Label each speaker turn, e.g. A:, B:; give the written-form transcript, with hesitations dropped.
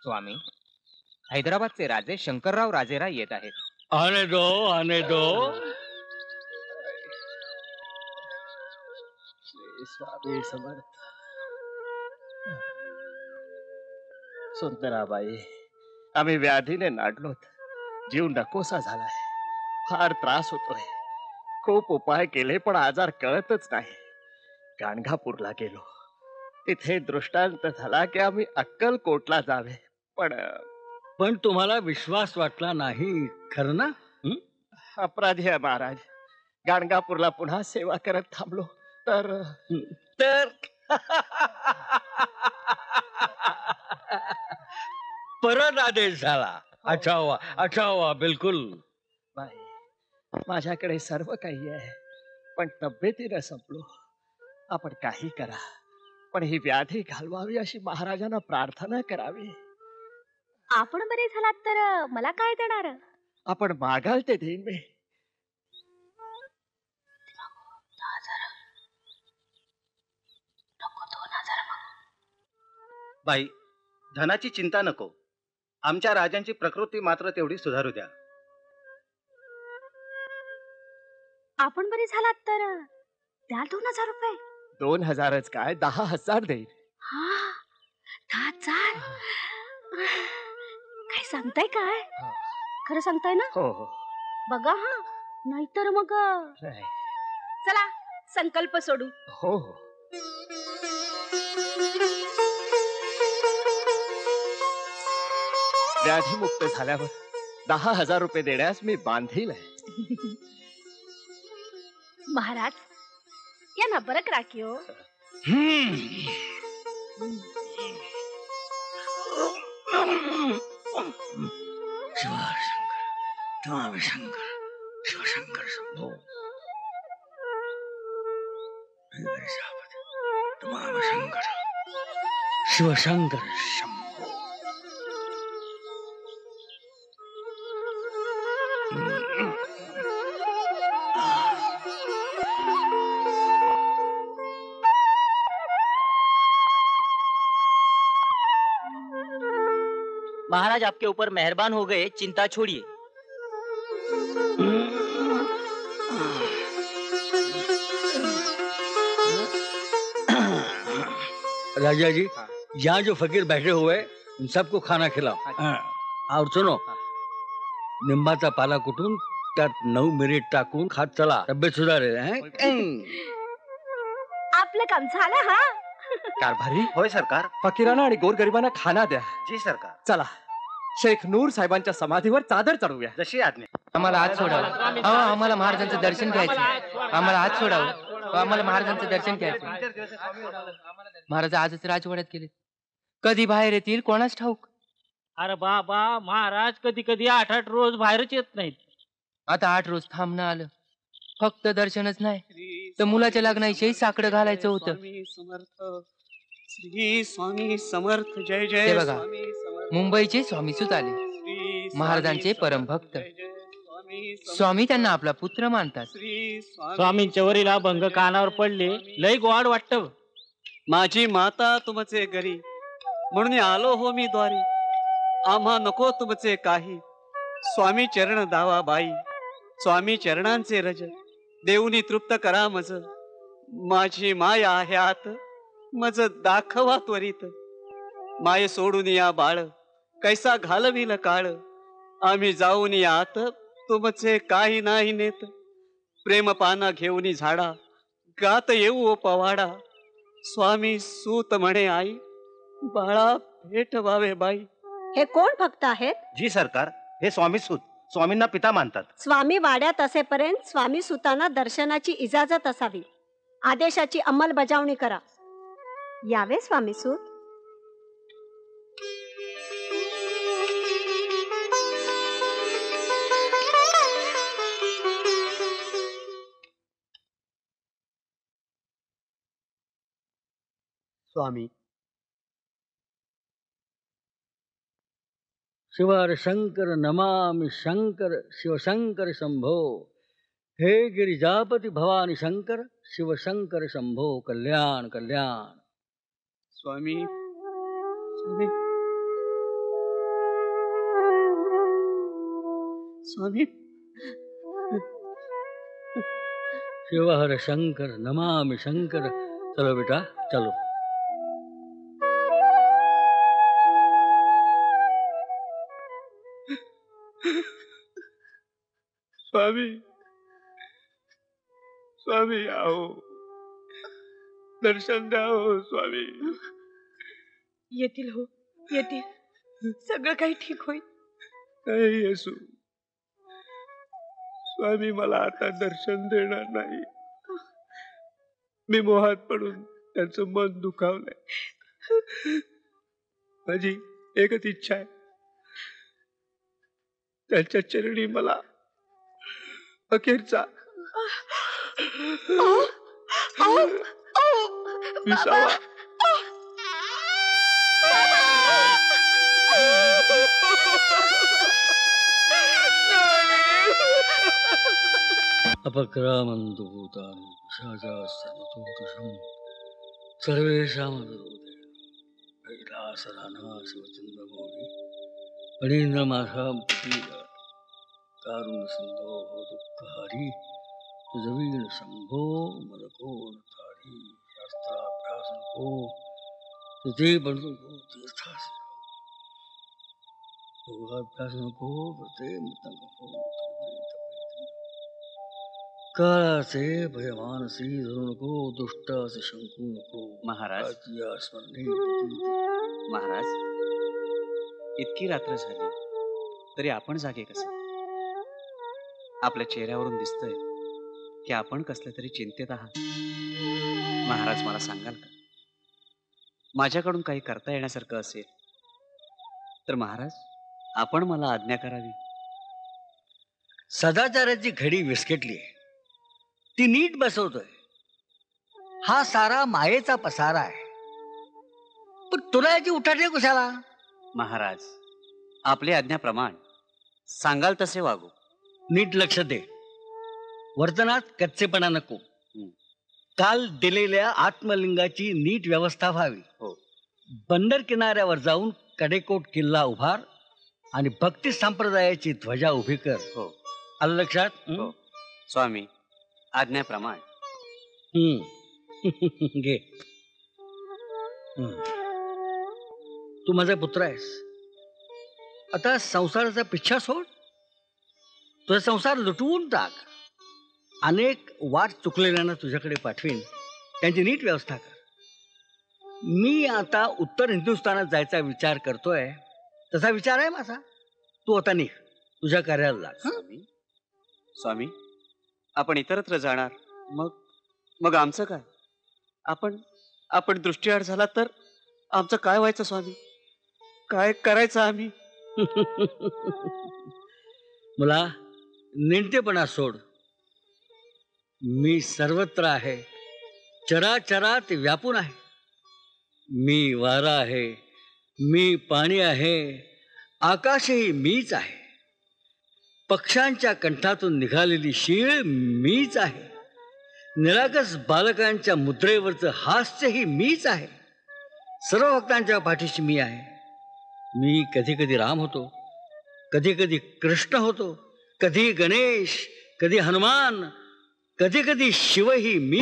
A: स्वामी, हैदराबादचे राजे शंकरराव राजेराय येत आहेत.
B: आने दो, आने दो.
C: स्वामी समर्थ. सुंदराबाई, आम्ही व्याधीने नाडलोत. जीव नकोसा झालाय. फार त्रास होतोय. खूप उपाय केले पण आजार कळतच नाही. गाणगापूरला गेलो. तिथे दृष्टांत झाला की आम्ही अक्कलकोटला जावे.
B: पण तुम्हाला विश्वास वाटला नाही, खरं ना?
C: अपराधी आहे महाराज. गाणगापूरला पुन्हा सेवा करत थांबलो तर
B: परत आदेश झाला. अच्छा हुआ बिलकुल.
C: बाई, माझ्याकडे सर्व काही आहे पण तब्येतीनं संपलो. आपण काही करा पण ही व्याधी घालवावी अशी महाराजांना प्रार्थना करावी.
D: आपण बरे झालात तर मला काय देणार?
C: आपण मागाल ते देईन मी.
E: बाई, धनाची चिंता नको. आमच्या राजांची प्रकृती मात्र तेवढी सुधारू द्या.
D: आपण बरे झालात तर द्याल 2000 रुपये.
C: 2000च काय, 10,000 देईन.
D: हा, 10,000. काय सांगताय? काय खरं सांगताय ना?
C: हो हो.
D: बघा हा, नाहीतर मग
C: नाही.
D: चला संकल्प सोडू.
C: हो हो. व्याधीमुक्त झाल्यावर 10,000 रुपये देण्यास मी बांधील आहे.
D: महाराज, या ना बरक राखियो.
B: शिवशंकर शिवशंकर शंभो. शिवशंकर शंभो.
F: महाराज आपके ऊपर मेहरबान हो गए, चिंता छोड़िए.
B: राजा जी, यहाँ जो फकीर बैठे हुए उन सबको खाना खिलाओ. और सुनो, निंबाचा पाला कुटून त्यात 9 मिनिट टाकून खात चला, तब्येत सुधारेल.
D: आपलं काम झालं. हा
C: कारभारी.
E: होय सरकार.
C: फकीरांना आणि गोरगरिबांना खाना द्या.
E: जी सरकार.
C: चला शेख नूर साहेबांच्या समाधीवर चादर चढवूया.
E: जशी आज्ञा.
A: आम्हाला आज सोडावं. आम्हाला महाराजांचं दर्शन घ्यायचं. आम्हाला आज सोडावं. आम्हाला महाराजांचं दर्शन घ्यायचं. महाराज आजच राजवाड्यात गेले. कधी बाहेर येतील कोणाच ठाऊक.
G: अरे बाबा, महाराज कधी कधी 8-8 रोज बाहेरच येत नाहीत.
A: आता 8 रोज थांबणं आलं. फक्त दर्शनच नाही तर मुलाच्या लग्नाविषयी साकडं घालायचं होतं.
H: श्री स्वामी समर्थ. जय जय.
A: ते बघा, मुंबईचे स्वामी सुत आले. महाराजांचे परम भक्त. स्वामी त्यांना आपला पुत्र मानतात.
G: स्वामींच्या वरील भंग कानावर पडले, लय गोड वाटत.
H: माझी माता तुमचे घरी, म्हणून आलो हो मी द्वारी. आम्हा नको तुमचे काही, स्वामी चरण दावा बाई. स्वामी चरणांचे रज, देऊनी तृप्त करा मज. माझी माया आहे आत, मज दाखवा त्वरित. माये सोडून या बाळ, कैसा घालविल काळ. आम्ही जाऊन आत, तुमचे काही नाही नेत. प्रेम पाना घेऊन झाडा, गात येऊ ओ पवाडा. स्वामी सूत म्हणे आई, बाळा भेट व्हावे बाई.
I: हे कोण भक्त आहेत?
E: जी सरकार, हे स्वामी सूत. स्वामींना पिता मानतात.
I: स्वामी वाड्यात असेपर्यंत स्वामी सुतांना दर्शनाची इजाजत असावी. आदेशाची अंमलबजावणी करा. यावे स्वामी सूत.
H: स्वामी.
B: शिवर शंकर नमामि शंकर. शिवशंकर शंभो. हे गिरिजापति भवानी शंकर. शिवशंकर शंभो. कल्याण कल्याण.
H: स्वामी. स्वामी. स्वामी
B: शिव हर शंकर नमामि शंकर। चलो बेटा चलो।
C: स्वामी स्वामी आओ, दर्शन द्या हो स्वामी।
J: येतील हो, येतील, सगळं काही ठीक होईल।
C: नाही येसू, स्वामी मला आता दर्शन देणार नाही। मी मोहात पडून त्यांचं मन दुखावलंय। माझी एकच इच्छा आहे, त्यांच्या चरणी मला अखेरचा विसावा।
B: अपक्रामन्तु भूतानि पिशाचास्तमतोषम् सर्वेषामनुरोधे कैलासरानाशिवचन्द्रमौळि फणीन्द्रमाधां कारुण्यसिन्धोः दुःखहरि तुझवीण शंभो मदको नतारी शास्त्राभ्यासनको तुझे बनतो तीर्थासी योगाभ्यासनको व्रते मतंगको काळाचे भयमानसी धरू नको दुष्टाचे शंकू नको
H: महाराज
B: स्मरणे
H: महाराज इतकी रात्र झाली तरी आपण जागे कसे? आपल्या चेहऱ्यावरून दिसतंय की आपण कसल्या तरी चिंतेत आहात। महाराज मला सांगाल का, माझ्याकडून काही करता येण्यासारखं असेल तर महाराज आपण मला आज्ञा करावी।
B: सदाचाराची घडी विस्कटली आहे, ती नीट बसवतोय। हा सारा मायेचा पसारा आहे, पण तुला याची उठाठी कशाला?
H: महाराज आपल्या आज्ञाप्रमाण सांगाल तसे वागू।
B: नीट लक्ष दे, वर्तनात कच्चेपणा नको। काल दिलेल्या आत्मलिंगाची नीट व्यवस्था व्हावी।
H: हो,
B: बंदर किनाऱ्यावर जाऊन कडेकोट किल्ला उभार आणि भक्ती संप्रदायाची ध्वजा उभी कर।
H: हो,
B: आलं लक्षात?
H: हो स्वामी, आज्ञाप्रमाण।
B: घे, तू माझा पुत्र आहेस, आता संसाराचा पिच्छा सोड, तुझा संसार लुटवून टाक। अनेक वाट चुकलेल्यांना तुझ्याकडे पाठवीन, त्यांची नीट व्यवस्था कर। मी आता उत्तर हिंदुस्थानात जायचा विचार करतोय, तसा विचार आहे माझा। तू आता निघ, तुझ्या कार्याला लाग।
H: स्वामी स्वामी आपण इतरत्र जाणार, मग आमचं काय? आपण दृष्टीआड झाला तर आमचं काय व्हायचं स्वामी? काय करायचं आम्ही?
B: मुला, नेणतेपणा सोड। मी सर्वत्र आहे, चराचरात व्यापून आहे। मी वारा आहे, मी पाणी आहे, आकाशही मीच आहे। पक्ष्यांच्या कंठातून निघालेली शीळ मीच आहे। निरागस बालकांच्या मुद्रेवरचं हास्यही मीच आहे। सर्व भक्तांच्या पाठीशी मी आहे। मी कधी कधी राम होतो, कधी कधी कृष्ण होतो, कधी गणेश, कधी हनुमान, कधी कधी शिवही मी।